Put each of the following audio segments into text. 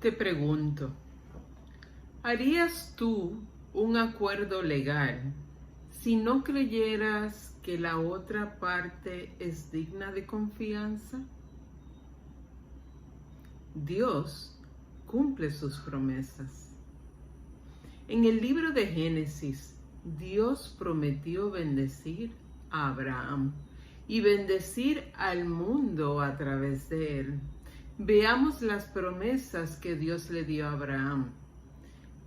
Te pregunto, ¿harías tú un acuerdo legal si no creyeras que la otra parte es digna de confianza? Dios cumple sus promesas. En el libro de Génesis, Dios prometió bendecir a Abraham y bendecir al mundo a través de él. Veamos las promesas que Dios le dio a Abraham.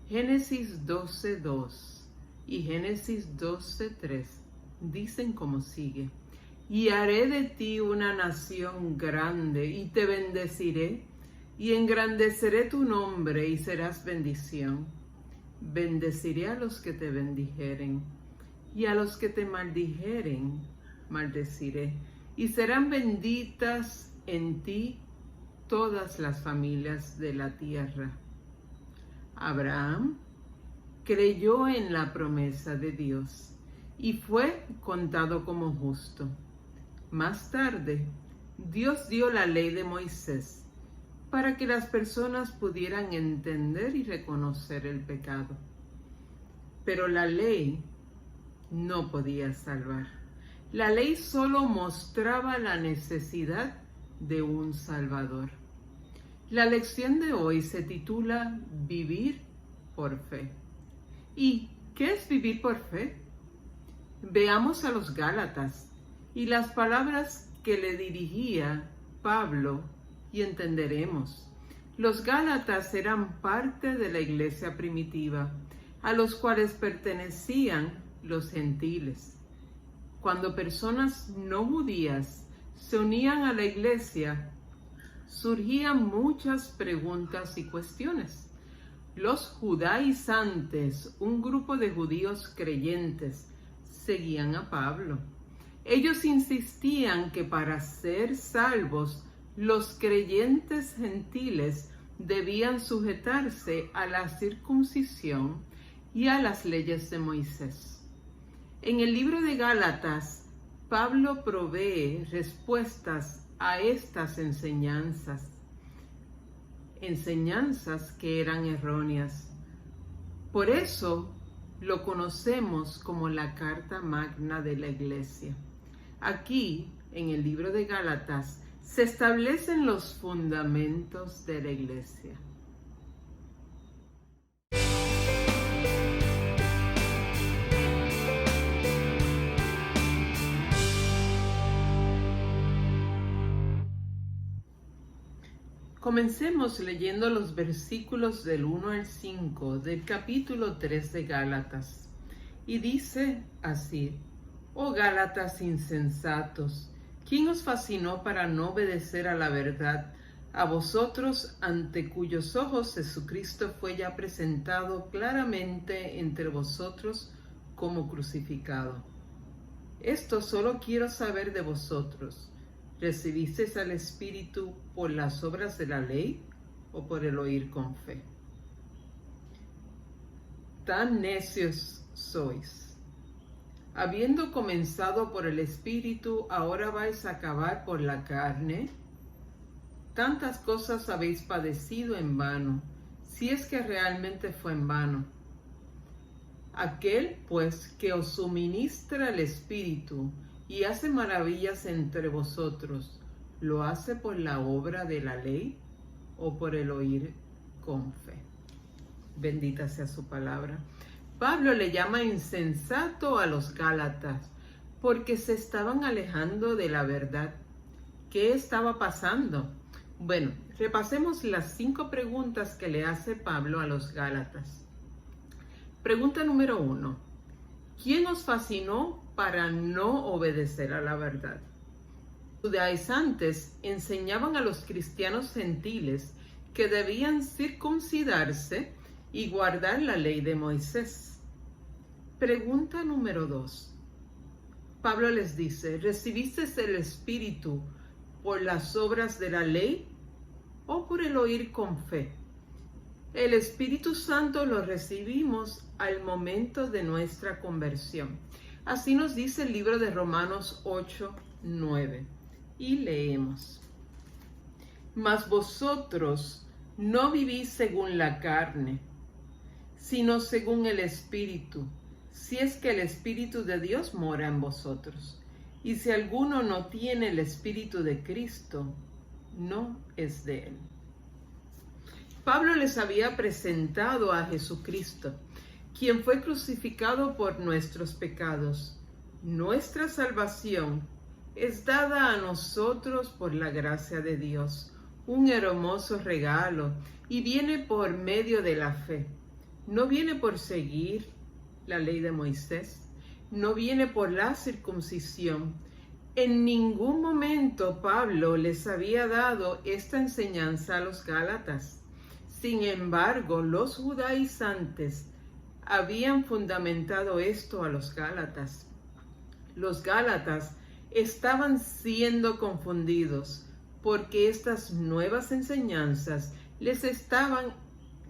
Génesis 12:2 y Génesis 12:3 dicen como sigue: y haré de ti una nación grande y te bendeciré y engrandeceré tu nombre y serás bendición. Bendeciré a los que te bendijeren y a los que te maldijeren maldeciré, y serán benditas en ti todas las familias de la tierra. Abraham creyó en la promesa de Dios y fue contado como justo. Más tarde, Dios dio la ley de Moisés para que las personas pudieran entender y reconocer el pecado. Pero la ley no podía salvar. La ley solo mostraba la necesidad de un Salvador. La lección de hoy se titula Vivir por fe. ¿Y qué es vivir por fe? Veamos a los Gálatas y las palabras que le dirigía Pablo y entenderemos. Los Gálatas eran parte de la iglesia primitiva, a los cuales pertenecían los gentiles. Cuando personas no judías se unían a la iglesia, surgían muchas preguntas y cuestiones. Los judaizantes, un grupo de judíos creyentes, seguían a Pablo. Ellos insistían que para ser salvos, los creyentes gentiles debían sujetarse a la circuncisión y a las leyes de Moisés. En el libro de Gálatas, Pablo provee respuestas a estas enseñanzas que eran erróneas. Por eso lo conocemos como la Carta Magna de la Iglesia. Aquí, en el libro de Gálatas, se establecen los fundamentos de la Iglesia. Comencemos leyendo los versículos del 1 al 5 del capítulo 3 de Gálatas. Y dice así: Oh Gálatas insensatos, ¿quién os fascinó para no obedecer a la verdad? A vosotros, ante cuyos ojos Jesucristo fue ya presentado claramente entre vosotros como crucificado. Esto solo quiero saber de vosotros: ¿recibisteis al Espíritu por las obras de la ley o por el oír con fe? Tan necios sois. Habiendo comenzado por el Espíritu, ¿ahora vais a acabar por la carne? Tantas cosas habéis padecido en vano, si es que realmente fue en vano. Aquel, pues, que os suministra el Espíritu y hace maravillas entre vosotros, ¿lo hace por la obra de la ley o por el oír con fe? Bendita sea su palabra. Pablo le llama insensato a los Gálatas porque se estaban alejando de la verdad. ¿Qué estaba pasando? Bueno, repasemos las 5 preguntas que le hace Pablo a los Gálatas. Pregunta número 1. ¿Quién os fascinó para no obedecer a la verdad? Los judaizantes enseñaban a los cristianos gentiles que debían circuncidarse y guardar la ley de Moisés. Pregunta número 2. Pablo les dice: ¿recibiste el Espíritu por las obras de la ley o por el oír con fe? El Espíritu Santo lo recibimos al momento de nuestra conversión. Así nos dice el libro de Romanos 8:9. Y leemos: Mas vosotros no vivís según la carne, sino según el Espíritu, si es que el Espíritu de Dios mora en vosotros. Y si alguno no tiene el Espíritu de Cristo, no es de él. Pablo les había presentado a Jesucristo, quien fue crucificado por nuestros pecados. Nuestra salvación es dada a nosotros por la gracia de Dios, un hermoso regalo, y viene por medio de la fe. No viene por seguir la ley de Moisés, no viene por la circuncisión. En ningún momento Pablo les había dado esta enseñanza a los Gálatas. Sin embargo, los judaizantes habían fundamentado esto a los Gálatas. Los Gálatas estaban siendo confundidos porque estas nuevas enseñanzas les estaban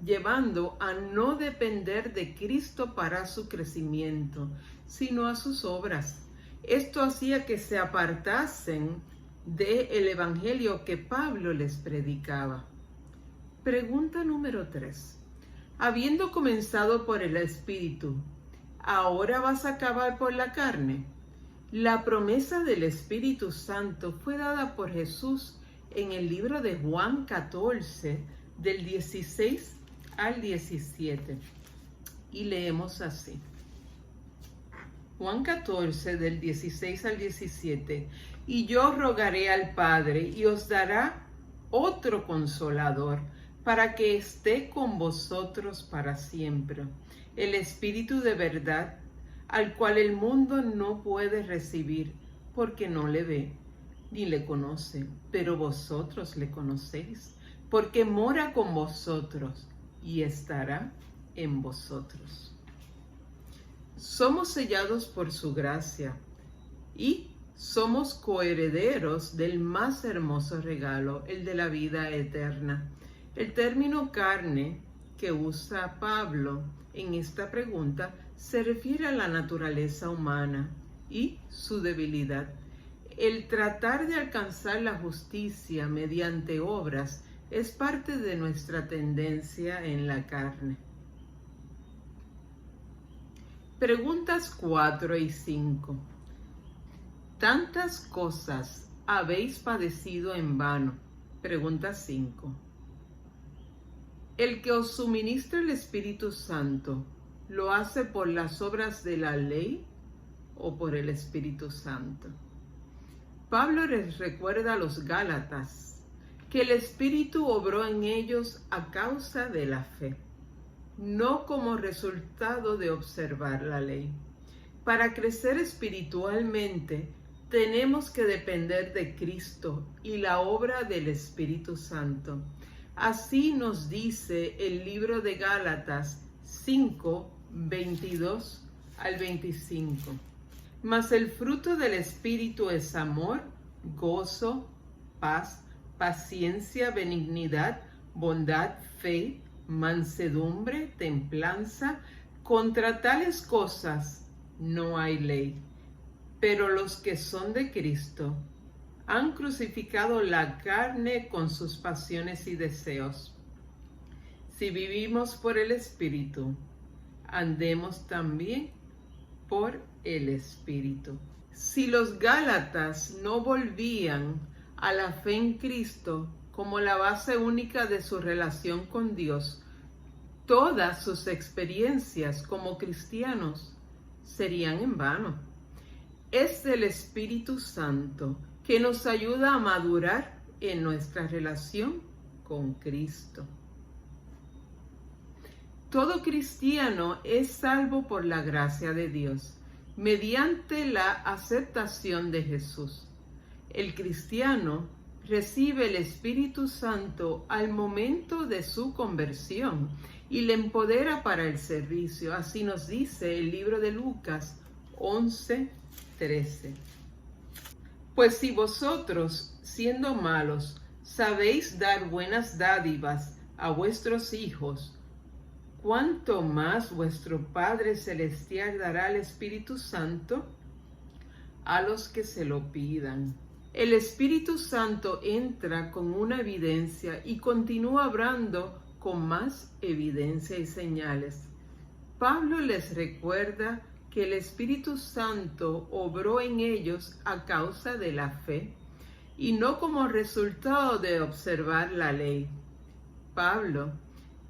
llevando a no depender de Cristo para su crecimiento, sino a sus obras. Esto hacía que se apartasen del evangelio que Pablo les predicaba. Pregunta número 3. Habiendo comenzado por el Espíritu, ¿ahora vas a acabar por la carne? La promesa del Espíritu Santo fue dada por Jesús en el libro de Juan 14, del 16 al 17. Y leemos así. Juan 14, del 16 al 17. Y yo rogaré al Padre, y os dará otro Consolador, para que esté con vosotros para siempre. El Espíritu de verdad, al cual el mundo no puede recibir, porque no le ve, ni le conoce, pero vosotros le conocéis, porque mora con vosotros y estará en vosotros. Somos sellados por su gracia y somos coherederos del más hermoso regalo, el de la vida eterna. El término carne que usa Pablo en esta pregunta se refiere a la naturaleza humana y su debilidad. El tratar de alcanzar la justicia mediante obras es parte de nuestra tendencia en la carne. Preguntas 4 y 5. ¿Tantas cosas habéis padecido en vano? Pregunta 5. El que os suministra el Espíritu Santo, ¿lo hace por las obras de la ley o por el Espíritu Santo? Pablo les recuerda a los Gálatas que el Espíritu obró en ellos a causa de la fe, no como resultado de observar la ley. Para crecer espiritualmente, tenemos que depender de Cristo y la obra del Espíritu Santo. Así nos dice el libro de Gálatas 5, 22 al 25. Mas el fruto del Espíritu es amor, gozo, paz, paciencia, benignidad, bondad, fe, mansedumbre, templanza. Contra tales cosas no hay ley. Pero los que son de Cristo han crucificado la carne con sus pasiones y deseos. Si vivimos por el Espíritu, andemos también por el Espíritu. Si los Gálatas no volvían a la fe en Cristo como la base única de su relación con Dios, todas sus experiencias como cristianos serían en vano. Es el Espíritu Santo que nos ayuda a madurar en nuestra relación con Cristo. Todo cristiano es salvo por la gracia de Dios, mediante la aceptación de Jesús. El cristiano recibe el Espíritu Santo al momento de su conversión y le empodera para el servicio. Así nos dice el libro de Lucas 11:13. Pues si vosotros, siendo malos, sabéis dar buenas dádivas a vuestros hijos, ¿cuánto más vuestro Padre Celestial dará el Espíritu Santo a los que se lo pidan? El Espíritu Santo entra con una evidencia y continúa hablando con más evidencia y señales. Pablo les recuerda que el Espíritu Santo obró en ellos a causa de la fe y no como resultado de observar la ley. Pablo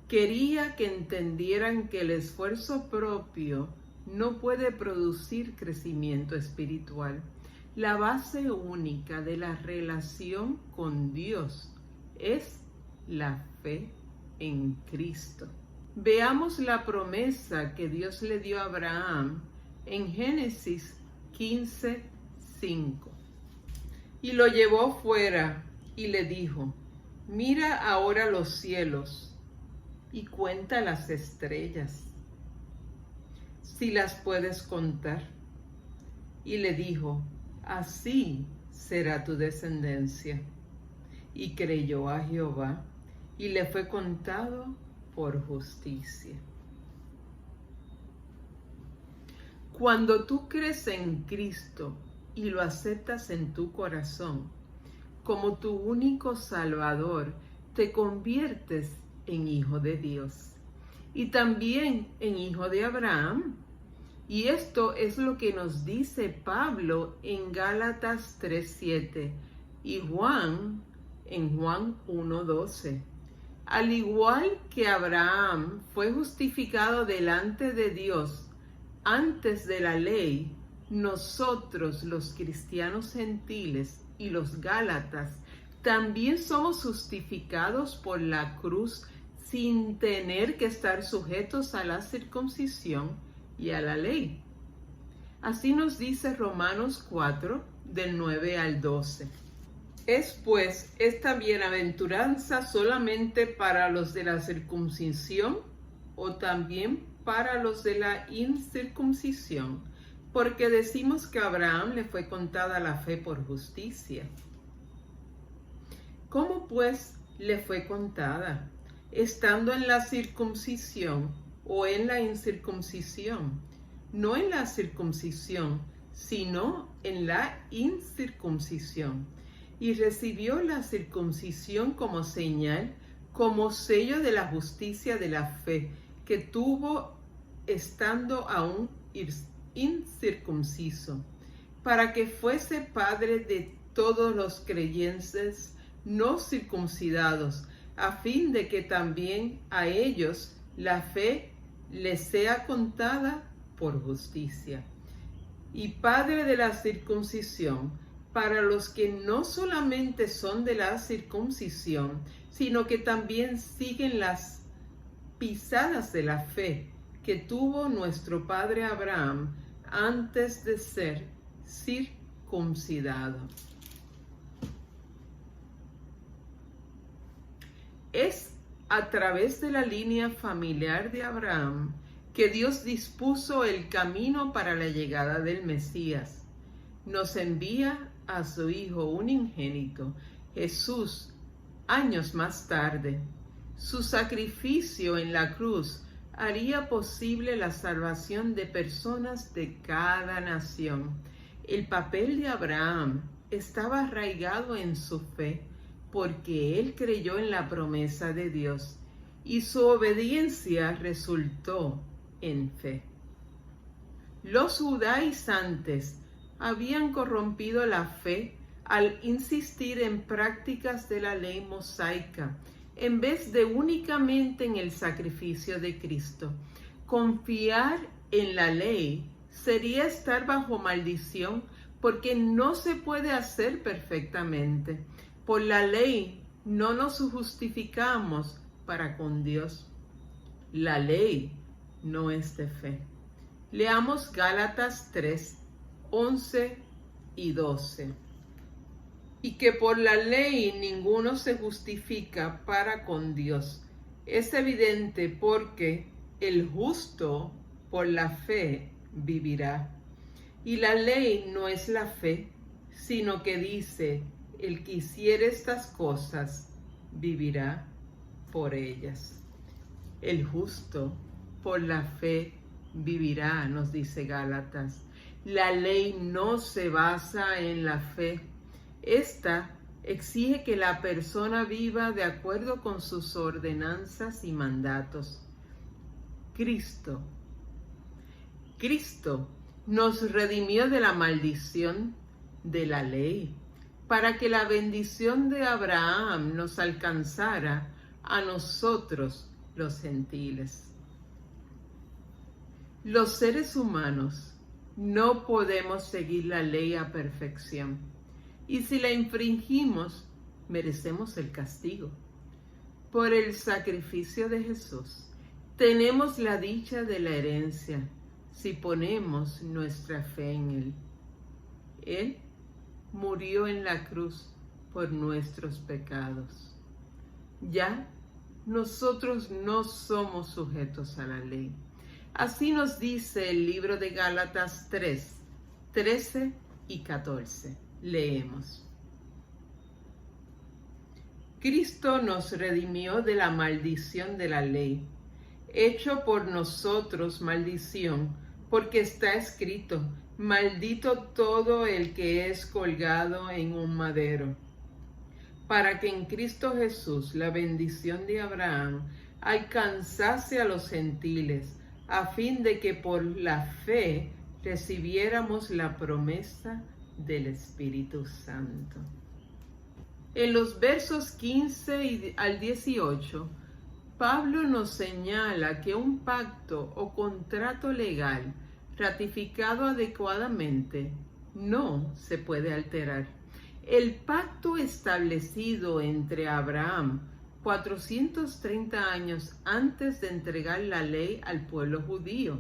quería que entendieran que el esfuerzo propio no puede producir crecimiento espiritual. La base única de la relación con Dios es la fe en Cristo. Veamos la promesa que Dios le dio a Abraham en Génesis 15:5. Y lo llevó fuera y le dijo: mira ahora los cielos y cuenta las estrellas, si las puedes contar. Y le dijo: así será tu descendencia. Y creyó a Jehová, y le fue contado por justicia. Cuando tú crees en Cristo y lo aceptas en tu corazón como tu único Salvador, te conviertes en hijo de Dios y también en hijo de Abraham. Y esto es lo que nos dice Pablo en Gálatas 3:7 y Juan en Juan 1:12. Al igual que Abraham fue justificado delante de Dios antes de la ley, nosotros los cristianos gentiles y los gálatas también somos justificados por la cruz sin tener que estar sujetos a la circuncisión y a la ley. Así nos dice Romanos 4, del 9 al 12. ¿Es pues esta bienaventuranza solamente para los de la circuncisión o también para los de la incircuncisión? Porque decimos que a Abraham le fue contada la fe por justicia. ¿Cómo pues le fue contada? ¿Estando en la circuncisión o en la incircuncisión? No en la circuncisión, sino en la incircuncisión. Y recibió la circuncisión como señal, como sello de la justicia de la fe, que tuvo estando aún incircunciso, para que fuese padre de todos los creyentes no circuncidados, a fin de que también a ellos la fe les sea contada por justicia. Y padre de la circuncisión, para los que no solamente son de la circuncisión, sino que también siguen las pisadas de la fe que tuvo nuestro padre Abraham antes de ser circuncidado. Es a través de la línea familiar de Abraham que Dios dispuso el camino para la llegada del Mesías. Nos envía a su Hijo unigénito, Jesús, años más tarde. Su sacrificio en la cruz haría posible la salvación de personas de cada nación. El papel de Abraham estaba arraigado en su fe, porque él creyó en la promesa de Dios y su obediencia resultó en fe. Los judaizantes habían corrompido la fe al insistir en prácticas de la ley mosaica en vez de únicamente en el sacrificio de Cristo. Confiar en la ley sería estar bajo maldición, porque no se puede hacer perfectamente. Por la ley no nos justificamos para con Dios. La ley no es de fe. Leamos Gálatas 3, 11 y 12. Y que por la ley ninguno se justifica para con Dios. Es evidente, porque el justo por la fe vivirá. Y la ley no es la fe, sino que dice: el que hiciere estas cosas vivirá por ellas. El justo por la fe vivirá, nos dice Gálatas. La ley no se basa en la fe. Esta exige que la persona viva de acuerdo con sus ordenanzas y mandatos. Cristo nos redimió de la maldición de la ley, para que la bendición de Abraham nos alcanzara a nosotros los gentiles. Los seres humanos no podemos seguir la ley a perfección, y si la infringimos, merecemos el castigo. Por el sacrificio de Jesús, tenemos la dicha de la herencia, si ponemos nuestra fe en Él. Él murió en la cruz por nuestros pecados. Ya nosotros no somos sujetos a la ley. Así nos dice el libro de Gálatas 3, 13 y 14. Leemos. Cristo nos redimió de la maldición de la ley, hecho por nosotros maldición, porque está escrito: maldito todo el que es colgado en un madero, para que en Cristo Jesús la bendición de Abraham alcanzase a los gentiles, a fin de que por la fe recibiéramos la promesa del Espíritu Santo. En los versos 15 al 18, Pablo nos señala que un pacto o contrato legal ratificado adecuadamente no se puede alterar. El pacto establecido entre Abraham 430 años antes de entregar la ley al pueblo judío.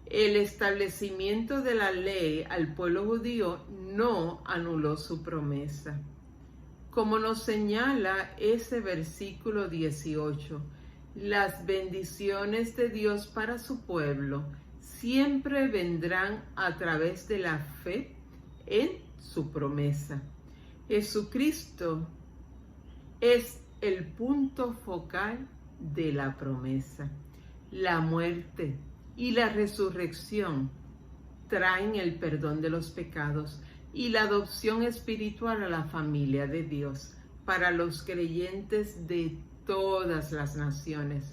El establecimiento de la ley al pueblo judío no anuló su promesa. Como nos señala ese versículo 18, las bendiciones de Dios para su pueblo siempre vendrán a través de la fe en su promesa. Jesucristo es el punto focal de la promesa. La muerte y la resurrección traen el perdón de los pecados y la adopción espiritual a la familia de Dios para los creyentes de todas las naciones.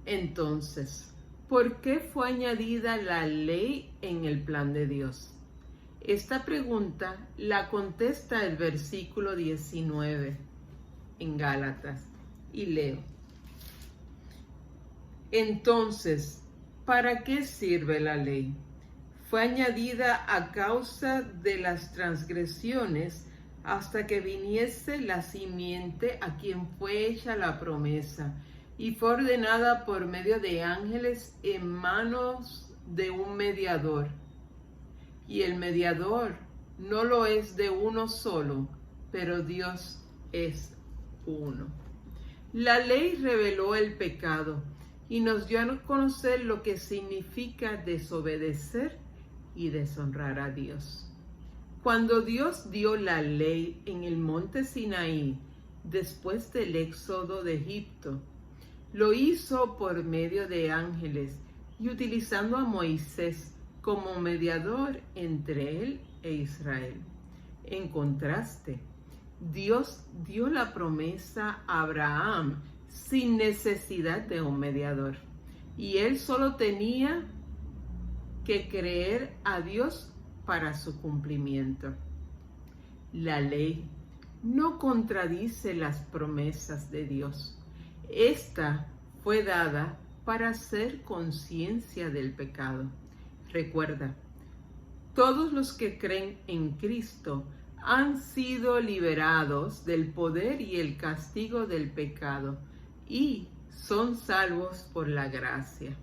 Entonces, ¿por qué fue añadida la ley en el plan de Dios? Esta pregunta la contesta el versículo 19 en Gálatas, y leo. Entonces, ¿para qué sirve la ley? Fue añadida a causa de las transgresiones hasta que viniese la simiente a quien fue hecha la promesa, y fue ordenada por medio de ángeles en manos de un mediador. Y el mediador no lo es de uno solo, pero Dios es uno. La ley reveló el pecado y nos dio a conocer lo que significa desobedecer y deshonrar a Dios. Cuando Dios dio la ley en el monte Sinaí, después del éxodo de Egipto, lo hizo por medio de ángeles y utilizando a Moisés como mediador entre él e Israel. En contraste, Dios dio la promesa a Abraham sin necesidad de un mediador, y él solo tenía que creer a Dios para su cumplimiento. La ley no contradice las promesas de Dios. Esta fue dada para hacer conciencia del pecado. Recuerda, todos los que creen en Cristo han sido liberados del poder y el castigo del pecado y son salvos por la gracia.